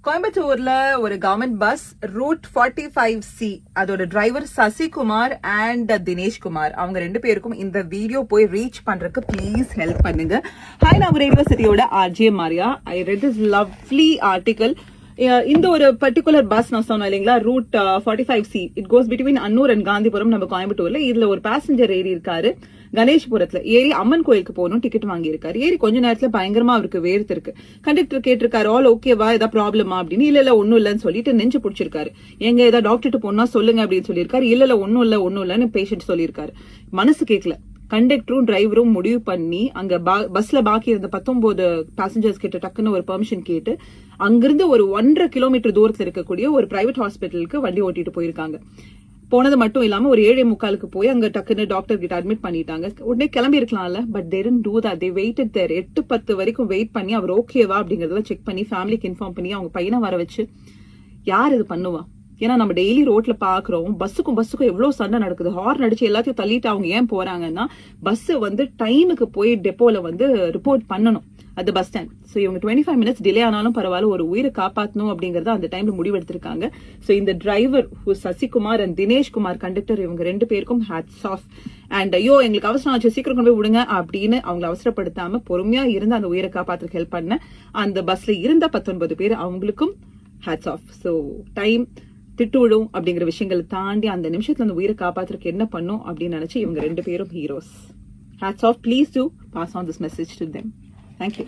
கோயம்புத்தூர்ல ஒரு government bus route 45C அதோட டிரைவர் சசிகுமார் அண்ட் தினேஷ்குமார் அவங்க ரெண்டு பேருக்கும் இந்த வீடியோ போய் ரீச் பண்றதுக்கு ப்ளீஸ் ஹெல்ப் பண்ணுங்க. ஹாய், நான் radio சிட்டியோட RJ Maria. I read this lovely article. இந்த ஒரு பர்டிகுலர் பஸ் நான் சொன்னேன் இல்லைங்களா, route 45C. It goes between Annur and Gandhipuram நம்ம கோயம்புத்தூர்ல. இதுல ஒரு பேசஞ்சர் ஏறி இருக்காரு. கணேஷ்புரத்துல ஏறி அம்மன் கோயிலுக்கு போகணும், டிக்கெட் வாங்கி இருக்காரு. ஏறி கொஞ்ச நேரத்துல பயங்கரமா அவருக்கு வேர்த்து இருக்கு. கண்டக்டர் கேட்டிருக்காரு, ஆல் ஓகேவா, ஏதாவது ப்ராப்ளமா அப்படின்னு. இல்ல ஒன்னும் இல்லன்னு சொல்லிட்டு நெஞ்சு பிடிச்சிருக்காரு. எங்க ஏதாவது டாக்டர்கிட்ட போனா சொல்லுங்க அப்படின்னு சொல்லியிருக்காரு. இல்ல ஒன்னும் இல்லன்னு பேஷண்ட் சொல்லியிருக்காரு. மனசு கேட்கல. கண்டக்டரும் டிரைவரும் முடிவு பண்ணி அங்க பஸ்ல பாக்கி இருந்த 19 பேசஞ்சர்ஸ் கிட்ட டக்குன்னு ஒரு பெர்மிஷன் கேட்டு அங்கிருந்து ஒரு 1.5 கிலோமீட்டர் தூரத்துல இருக்கக்கூடிய ஒரு பிரைவேட் ஹாஸ்பிட்டலுக்கு வண்டி ஓட்டிட்டு போயிருக்காங்க. போனது மட்டும் இல்லாம ஒரு 7:45 போய் அங்க டக்குன்னு டாக்டர் கிட்ட அட்மிட் பண்ணிட்டாங்க. உடனே கிளம்பி இருக்கலாம்ல, but they didn't do that. They waited there. 8:10 வரைக்கும் வெயிட் பண்ணி அவர் ஓகேவா அப்படிங்கறத செக் பண்ணி ஃபேமிலிக்கு இன்ஃபார்ம் பண்ணி அவங்க பையனை வர வச்சு. யார் இது பண்ணுவா? ஏன்னா நம்ம டெய்லி ரோட்ல பாக்குறோம், பஸ்ஸுக்கும் எவ்வளவு சண்டை நடக்குது. ஹார்ன் அடிச்சு எல்லாத்தையும் தள்ளிட்டு அவங்க ஏன் போறாங்கன்னா, பஸ் டைமுக்கு போய் டெப்போல ரிப்போர்ட் பண்ணணும் அது பஸ் ஸ்டாண்ட். சோ இவங்க 25 மினிட்ஸ் டிலே ஆனாலும் பரவாயில்ல, ஒரு உயிரை காப்பாற்றணும் அப்படிங்கறத அந்த டைம்ல முடிவெடுத்திருக்காங்க. சோ இந்த driver Sasikumar and Dineshkumar conductor, இவங்க ரெண்டு பேருக்கும் ஹேட்ஸ் ஆஃப். அண்ட் ஐயோ எங்களுக்கு அவசரம் ஆச்சு, சீக்கிரம் கொண்டு போய் விடுங்க அப்படின்னு அவங்களை அவசரப்படுத்தாம பொறுமையா இருந்து அந்த உயிரை காப்பாற்றுக்கு ஹெல்ப் பண்ண அந்த பஸ்ல இருந்த 19 பேர், அவங்களுக்கும் ஹேட்ஸ் ஆஃப். சோ டைம் திட்டு விடும் அப்படிங்கிற விஷயங்களை தாண்டி அந்த நிமிஷத்துல அந்த உயிரை காப்பாத்துறதுக்கு என்ன பண்ணும் அப்படின்னு நினைச்சு இவங்க ரெண்டு பேரும் heroes. Hats off. Please do pass on this message to them. Thank you.